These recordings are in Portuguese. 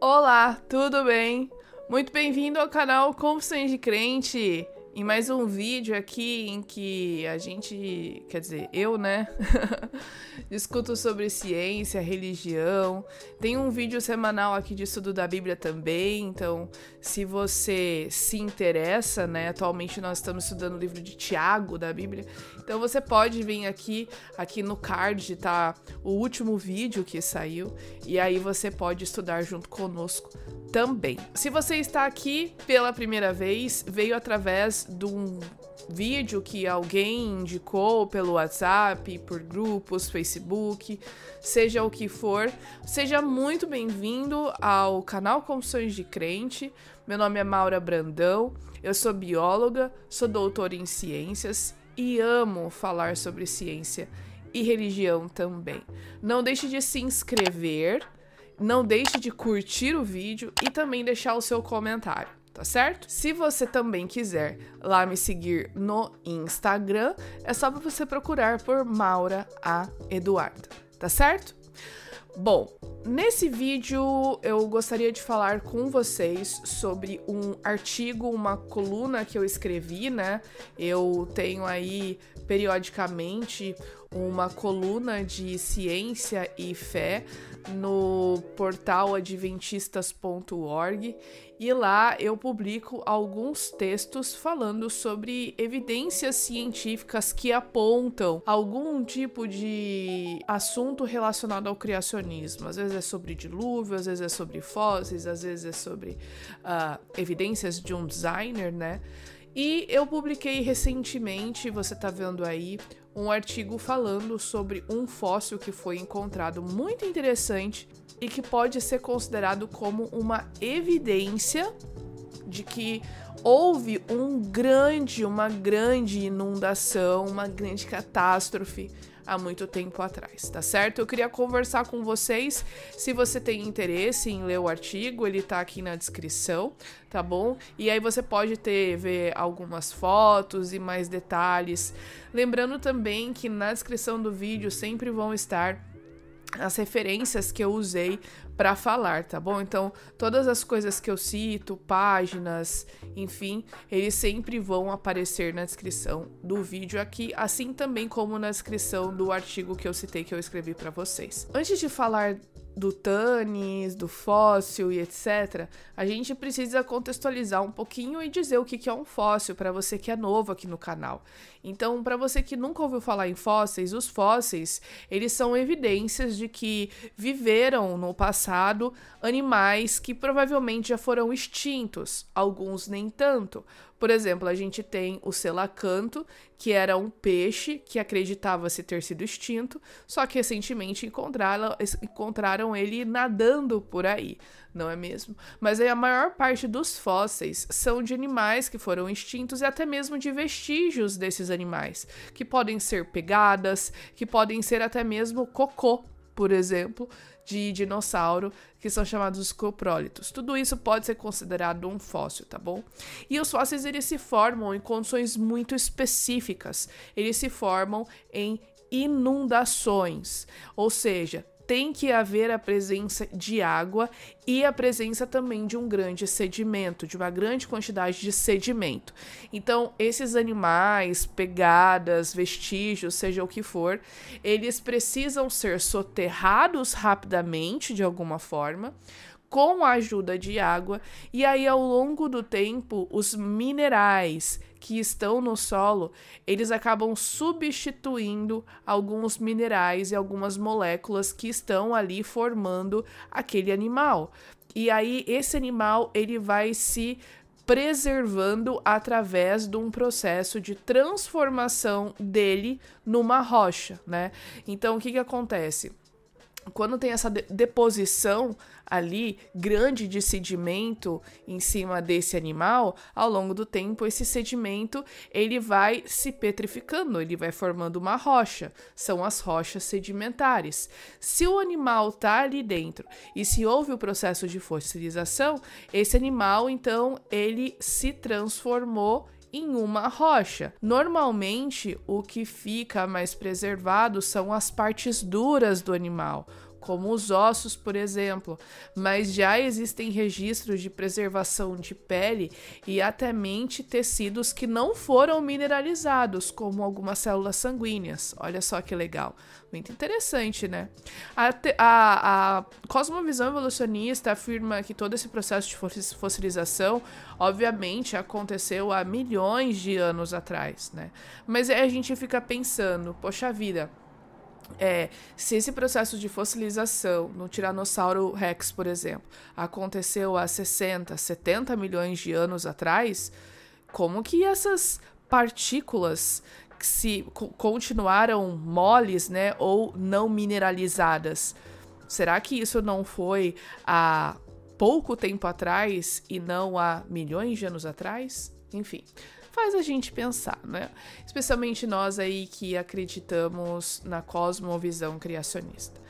Olá, tudo bem? Muito bem-vindo ao canal Confissões de Crente. Em mais um vídeo aqui em que a gente, quer dizer, eu, né, discuto sobre ciência, religião. Tem um vídeo semanal aqui de estudo da Bíblia também, então se você se interessa, né, atualmente nós estamos estudando o livro de Tiago da Bíblia, então você pode vir aqui no card tá o último vídeo que saiu, e aí você pode estudar junto conosco também. Se você está aqui pela primeira vez, veio através de um vídeo que alguém indicou pelo WhatsApp, por grupos, Facebook, seja o que for, seja muito bem-vindo ao canal Confissões de Crente. Meu nome é Maura Brandão, eu sou bióloga, sou doutora em ciências e amo falar sobre ciência e religião também. Não deixe de se inscrever, não deixe de curtir o vídeo e também deixar o seu comentário, tá certo? Se você também quiser lá me seguir no Instagram, é só você procurar por Maura A. Eduarda, tá certo? Bom, nesse vídeo eu gostaria de falar com vocês sobre um artigo, uma coluna que eu escrevi, né? Eu tenho aí periodicamente uma coluna de ciência e fé no portal adventistas.org e lá eu publico alguns textos falando sobre evidências científicas que apontam algum tipo de assunto relacionado ao criacionismo. Às vezes é sobre dilúvio, às vezes é sobre fósseis, às vezes é sobre evidências de um designer, né? E eu publiquei recentemente, você tá vendo aí, um artigo falando sobre um fóssil que foi encontrado muito interessante e que pode ser considerado como uma evidência de que houve uma grande inundação, uma grande catástrofe há muito tempo atrás, tá certo? Eu queria conversar com vocês, se você tem interesse em ler o artigo, ele tá aqui na descrição, tá bom? E aí você pode ver algumas fotos e mais detalhes. Lembrando também que na descrição do vídeo sempre vão estar as referências que eu usei para falar, tá bom? Então, todas as coisas que eu cito, páginas, enfim, eles sempre vão aparecer na descrição do vídeo aqui, assim também como na descrição do artigo que eu citei, que eu escrevi para vocês. Antes de falar do Tânis, do fóssil e etc., a gente precisa contextualizar um pouquinho e dizer o que é um fóssil para você que é novo aqui no canal. Então, para você que nunca ouviu falar em fósseis, os fósseis, eles são evidências de que viveram no passado animais que provavelmente já foram extintos, alguns nem tanto. Por exemplo, a gente tem o selacanto, que era um peixe que acreditava-se ter sido extinto, só que recentemente encontraram ele nadando por aí, não é mesmo? Mas aí a maior parte dos fósseis são de animais que foram extintos e até mesmo de vestígios desses animais, que podem ser pegadas, que podem ser até mesmo cocô, por exemplo, de dinossauro, que são chamados os coprólitos. Tudo isso pode ser considerado um fóssil, tá bom? E os fósseis, eles se formam em condições muito específicas. Eles se formam em inundações, ou seja, tem que haver a presença de água e a presença também de um grande sedimento, de uma grande quantidade de sedimento. Então, esses animais, pegadas, vestígios, seja o que for, eles precisam ser soterrados rapidamente, de alguma forma, com a ajuda de água, e aí ao longo do tempo, os minerais que estão no solo, eles acabam substituindo alguns minerais e algumas moléculas que estão ali formando aquele animal. E aí esse animal, ele vai se preservando através de um processo de transformação dele numa rocha, né? Então, o que acontece? Quando tem essa deposição ali grande de sedimento em cima desse animal, ao longo do tempo esse sedimento ele vai se petrificando, ele vai formando uma rocha, são as rochas sedimentares. Se o animal está ali dentro e se houve o processo de fossilização, esse animal então ele se transformou em uma rocha. Normalmente, o que fica mais preservado são as partes duras do animal, como os ossos, por exemplo, mas já existem registros de preservação de pele e até mesmo tecidos que não foram mineralizados, como algumas células sanguíneas. Olha só que legal. Muito interessante, né? A cosmovisão evolucionista afirma que todo esse processo de fossilização, obviamente, aconteceu há milhões de anos atrás, né? Mas aí a gente fica pensando, poxa vida, se esse processo de fossilização no Tiranossauro Rex, por exemplo, aconteceu há 60, 70 milhões de anos atrás, como que essas partículas se continuaram moles, né, ou não mineralizadas? Será que isso não foi há pouco tempo atrás e não há milhões de anos atrás? Enfim, faz a gente pensar, né? Especialmente nós aí que acreditamos na cosmovisão criacionista.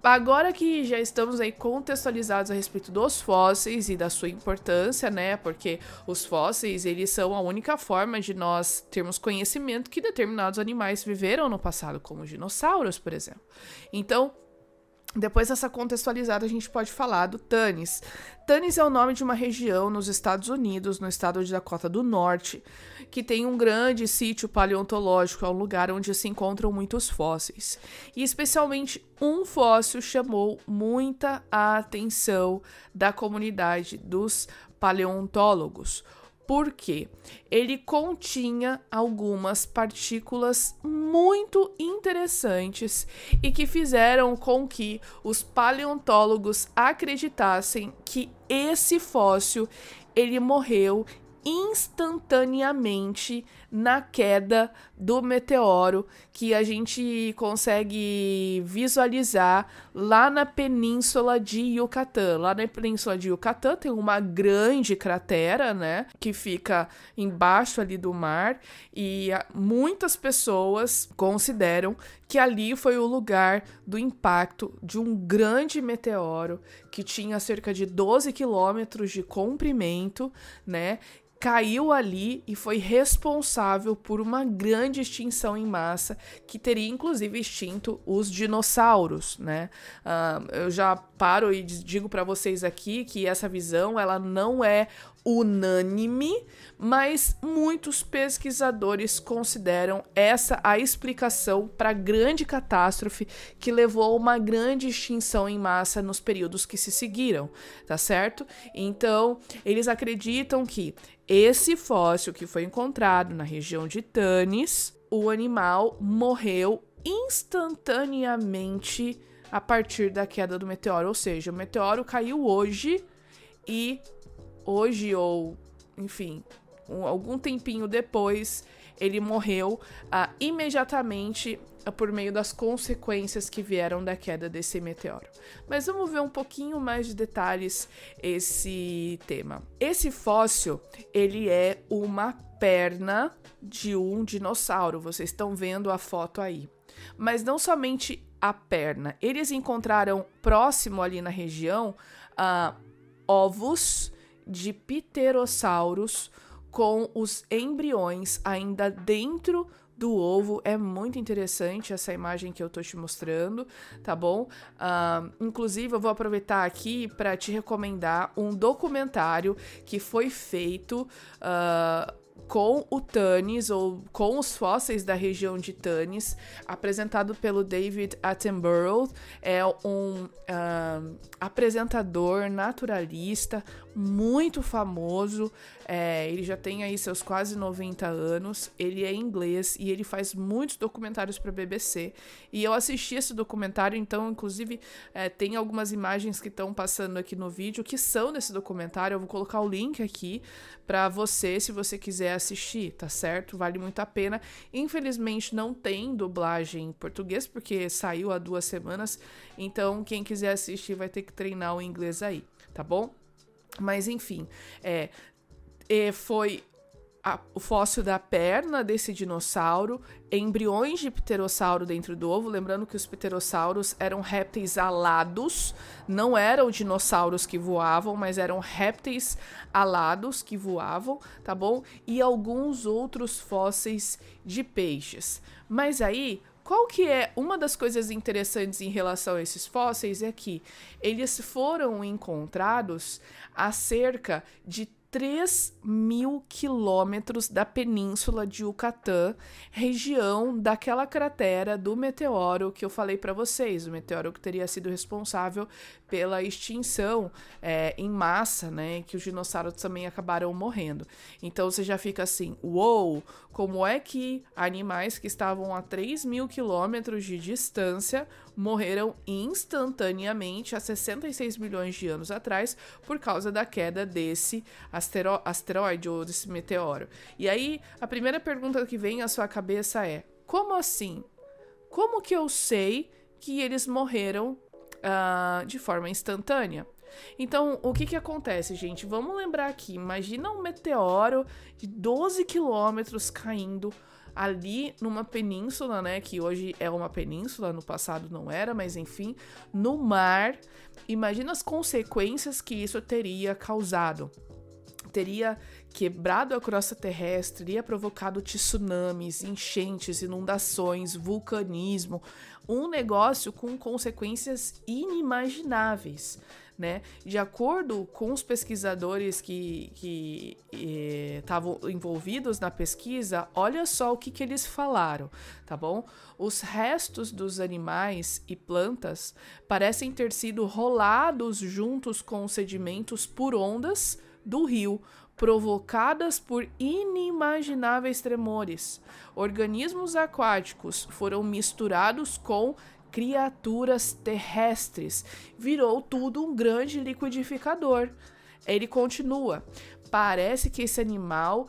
Agora que já estamos aí contextualizados a respeito dos fósseis e da sua importância, né? Porque os fósseis, eles são a única forma de nós termos conhecimento que determinados animais viveram no passado, como os dinossauros, por exemplo. Então, depois dessa contextualizada, a gente pode falar do Tanis. Tanis é o nome de uma região nos Estados Unidos, no estado de Dakota do Norte, que tem um grande sítio paleontológico, é um lugar onde se encontram muitos fósseis. E especialmente um fóssil chamou muita atenção da comunidade dos paleontólogos. Por quê? Ele continha algumas partículas muito interessantes e que fizeram com que os paleontólogos acreditassem que esse fóssil ele morreu instantaneamente na queda do meteoro, que a gente consegue visualizar lá na península de Yucatán. Lá na península de Yucatán tem uma grande cratera, né, que fica embaixo ali do mar, e muitas pessoas consideram que ali foi o lugar do impacto de um grande meteoro que tinha cerca de 12 quilômetros de comprimento, né, caiu ali e foi responsável por uma grande extinção em massa que teria inclusive extinto os dinossauros, né? Eu já paro e digo para vocês aqui que essa visão ela não é unânime, mas muitos pesquisadores consideram essa a explicação para a grande catástrofe que levou a uma grande extinção em massa nos períodos que se seguiram, tá certo? Então, eles acreditam que esse fóssil que foi encontrado na região de Tanis, o animal morreu instantaneamente a partir da queda do meteoro, ou seja, o meteoro caiu hoje ou, enfim, algum tempinho depois, ele morreu imediatamente por meio das consequências que vieram da queda desse meteoro. Mas vamos ver um pouquinho mais de detalhes esse tema. Esse fóssil, ele é uma perna de um dinossauro. Vocês estão vendo a foto aí. Mas não somente a perna. Eles encontraram próximo ali na região ovos de pterossauros com os embriões ainda dentro do ovo. É muito interessante essa imagem que eu tô te mostrando, tá bom? Inclusive, eu vou aproveitar aqui para te recomendar um documentário que foi feito com o Tanis, ou com os fósseis da região de Tanis, apresentado pelo David Attenborough. É um apresentador naturalista muito famoso, ele já tem aí seus quase 90 anos, ele é inglês e ele faz muitos documentários para a BBC, e eu assisti esse documentário, então inclusive tem algumas imagens que estão passando aqui no vídeo que são desse documentário. Eu vou colocar o link aqui para você, se você quiser assistir, tá certo? Vale muito a pena. Infelizmente não tem dublagem em português, porque saiu há 2 semanas, então quem quiser assistir vai ter que treinar o inglês aí, tá bom? Mas enfim, foi o fóssil da perna desse dinossauro, embriões de pterossauro dentro do ovo. Lembrando que os pterossauros eram répteis alados, não eram dinossauros que voavam, mas eram répteis alados que voavam, tá bom? E alguns outros fósseis de peixes. Mas aí, Qual que é uma das coisas interessantes em relação a esses fósseis é que eles foram encontrados a cerca de 3.000 quilômetros da península de Yucatán, região daquela cratera do meteoro que eu falei para vocês, o meteoro que teria sido responsável pela extinção em massa, né, que os dinossauros também acabaram morrendo. Então você já fica assim, uou, como é que animais que estavam a 3.000 quilômetros de distância morreram instantaneamente há 66 milhões de anos atrás por causa da queda desse asteroide ou desse meteoro? E aí, a primeira pergunta que vem à sua cabeça é: como assim? Como que eu sei que eles morreram de forma instantânea? Então, o que acontece, gente? Vamos lembrar aqui, imagina um meteoro de 12 quilômetros caindo ali numa península, né, que hoje é uma península, no passado não era, mas enfim, no mar. Imagina as consequências que isso teria causado. Teria quebrado a crosta terrestre, teria provocado tsunamis, enchentes, inundações, vulcanismo, um negócio com consequências inimagináveis, né? De acordo com os pesquisadores que estavam envolvidos na pesquisa, olha só o que eles falaram, tá bom? Os restos dos animais e plantas parecem ter sido rolados juntos com os sedimentos por ondas do rio, provocadas por inimagináveis tremores. Organismos aquáticos foram misturados com criaturas terrestres. Virou tudo um grande liquidificador. Ele continua. Parece que esse animal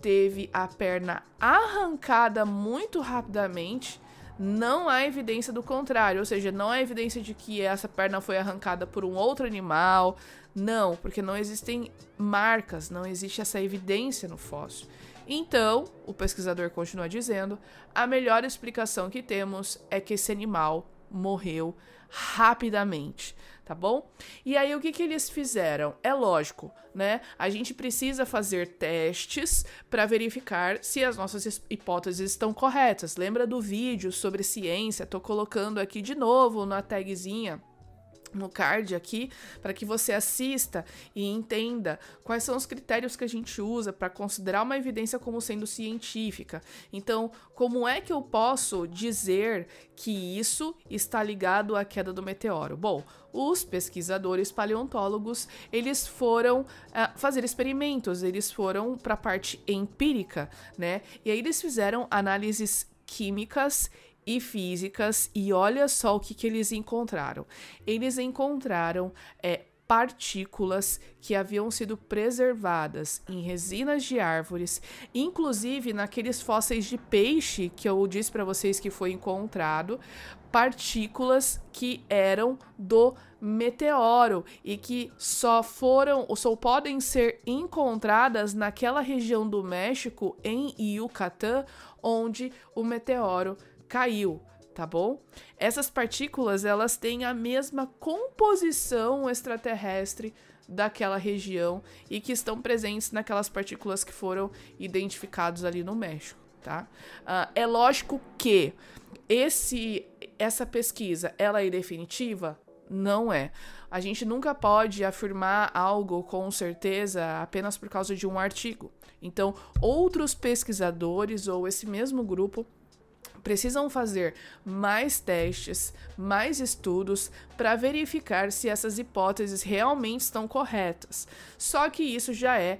teve a perna arrancada muito rapidamente. Não há evidência do contrário, ou seja, não há evidência de que essa perna foi arrancada por um outro animal. Não, porque não existem marcas, não existe essa evidência no fóssil. Então, o pesquisador continua dizendo, a melhor explicação que temos é que esse animal morreu rapidamente, tá bom? E aí, o que eles fizeram? É lógico, né? A gente precisa fazer testes para verificar se as nossas hipóteses estão corretas. Lembra do vídeo sobre ciência? Tô colocando aqui de novo na tagzinha, no card aqui, para que você assista e entenda quais são os critérios que a gente usa para considerar uma evidência como sendo científica. Então, como é que eu posso dizer que isso está ligado à queda do meteoro? Bom, os pesquisadores paleontólogos, eles foram fazer experimentos, eles foram para a parte empírica, né? E aí eles fizeram análises químicas e físicas, e olha só o que eles encontraram. Eles encontraram partículas que haviam sido preservadas em resinas de árvores, inclusive naqueles fósseis de peixe que eu disse para vocês que foi encontrado, partículas que eram do meteoro e que só podem ser encontradas naquela região do México, em Yucatán, onde o meteoro caiu, tá bom? Essas partículas, elas têm a mesma composição extraterrestre daquela região e que estão presentes naquelas partículas que foram identificadas ali no México, tá? É lógico que essa pesquisa, ela é definitiva? Não é. A gente nunca pode afirmar algo com certeza apenas por causa de um artigo. Então, outros pesquisadores ou esse mesmo grupo precisam fazer mais testes, mais estudos para verificar se essas hipóteses realmente estão corretas. Só que isso já é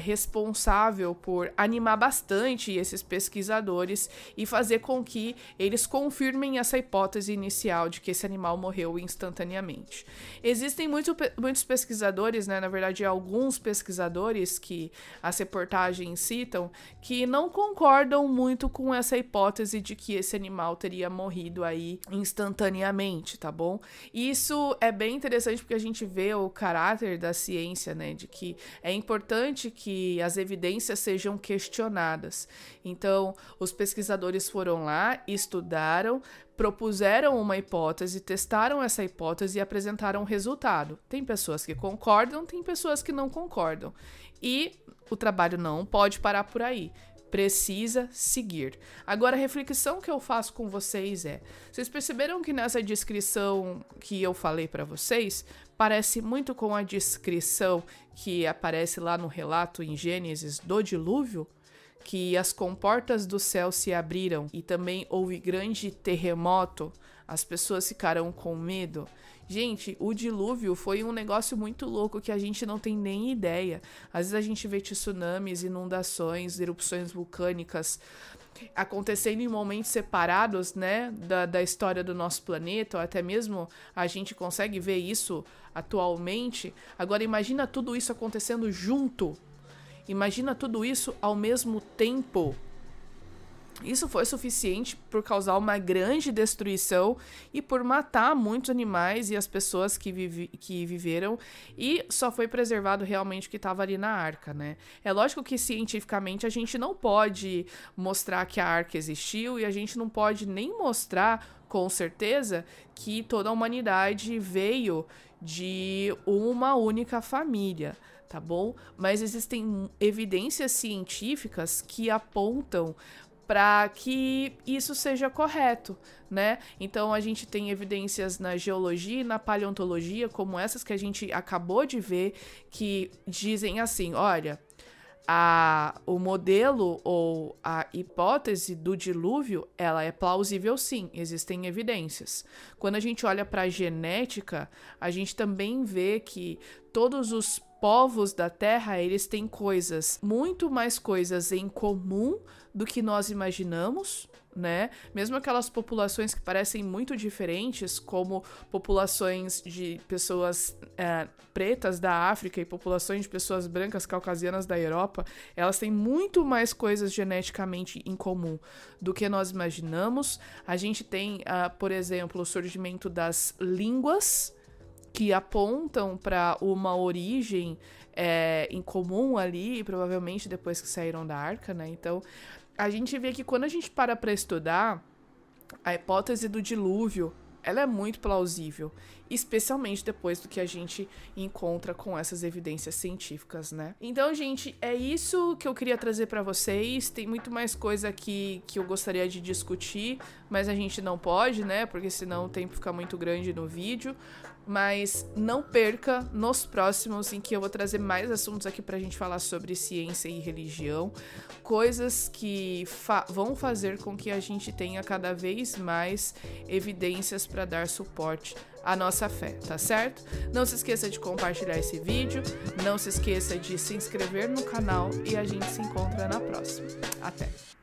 responsável por animar bastante esses pesquisadores e fazer com que eles confirmem essa hipótese inicial de que esse animal morreu instantaneamente. Existem muitos pesquisadores, né, na verdade alguns pesquisadores que as reportagens citam, que não concordam muito com essa hipótese de que esse animal teria morrido aí instantaneamente, tá bom? Isso é bem interessante porque a gente vê o caráter da ciência, né? De que é importante que as evidências sejam questionadas. Então, os pesquisadores foram lá, estudaram, propuseram uma hipótese, testaram essa hipótese e apresentaram um resultado. Tem pessoas que concordam, tem pessoas que não concordam. E o trabalho não pode parar por aí. precisa seguir. Agora, a reflexão que eu faço com vocês é: vocês perceberam que nessa descrição que eu falei para vocês parece muito com a descrição que aparece lá no relato em Gênesis do dilúvio? Que as comportas do céu se abriram e também houve grande terremoto, as pessoas ficaram com medo. Gente, o dilúvio foi um negócio muito louco que a gente não tem nem ideia. Às vezes a gente vê tsunamis, inundações, erupções vulcânicas acontecendo em momentos separados, né, da história do nosso planeta, ou até mesmo a gente consegue ver isso atualmente. Agora imagina tudo isso acontecendo junto. Imagina tudo isso ao mesmo tempo. Isso foi suficiente por causar uma grande destruição e por matar muitos animais e as pessoas que viveram, e só foi preservado realmente o que estava ali na arca, né? É lógico que cientificamente a gente não pode mostrar que a arca existiu e a gente não pode nem mostrar com certeza que toda a humanidade veio de uma única família, tá bom? Mas existem evidências científicas que apontam para que isso seja correto, né? Então a gente tem evidências na geologia e na paleontologia, como essas que a gente acabou de ver, que dizem assim: olha, o modelo ou a hipótese do dilúvio, ela é plausível sim, existem evidências. Quando a gente olha para a genética, a gente também vê que todos os povos da Terra, eles têm muito mais coisas em comum do que nós imaginamos, né? Mesmo aquelas populações que parecem muito diferentes, como populações de pessoas pretas da África e populações de pessoas brancas caucasianas da Europa, elas têm muito mais coisas geneticamente em comum do que nós imaginamos. A gente tem, por exemplo, o surgimento das línguas, que apontam para uma origem em comum ali, provavelmente depois que saíram da arca, né? Então, a gente vê que quando a gente para estudar, a hipótese do dilúvio, ela é muito plausível, especialmente depois do que a gente encontra com essas evidências científicas, né? Então, gente, é isso que eu queria trazer para vocês. Tem muito mais coisa aqui que eu gostaria de discutir, mas a gente não pode, né? Porque senão o tempo fica muito grande no vídeo. Mas não perca nos próximos, em que eu vou trazer mais assuntos aqui pra gente falar sobre ciência e religião, coisas que vão fazer com que a gente tenha cada vez mais evidências para dar suporte à nossa fé, tá certo? Não se esqueça de compartilhar esse vídeo, não se esqueça de se inscrever no canal e a gente se encontra na próxima. Até!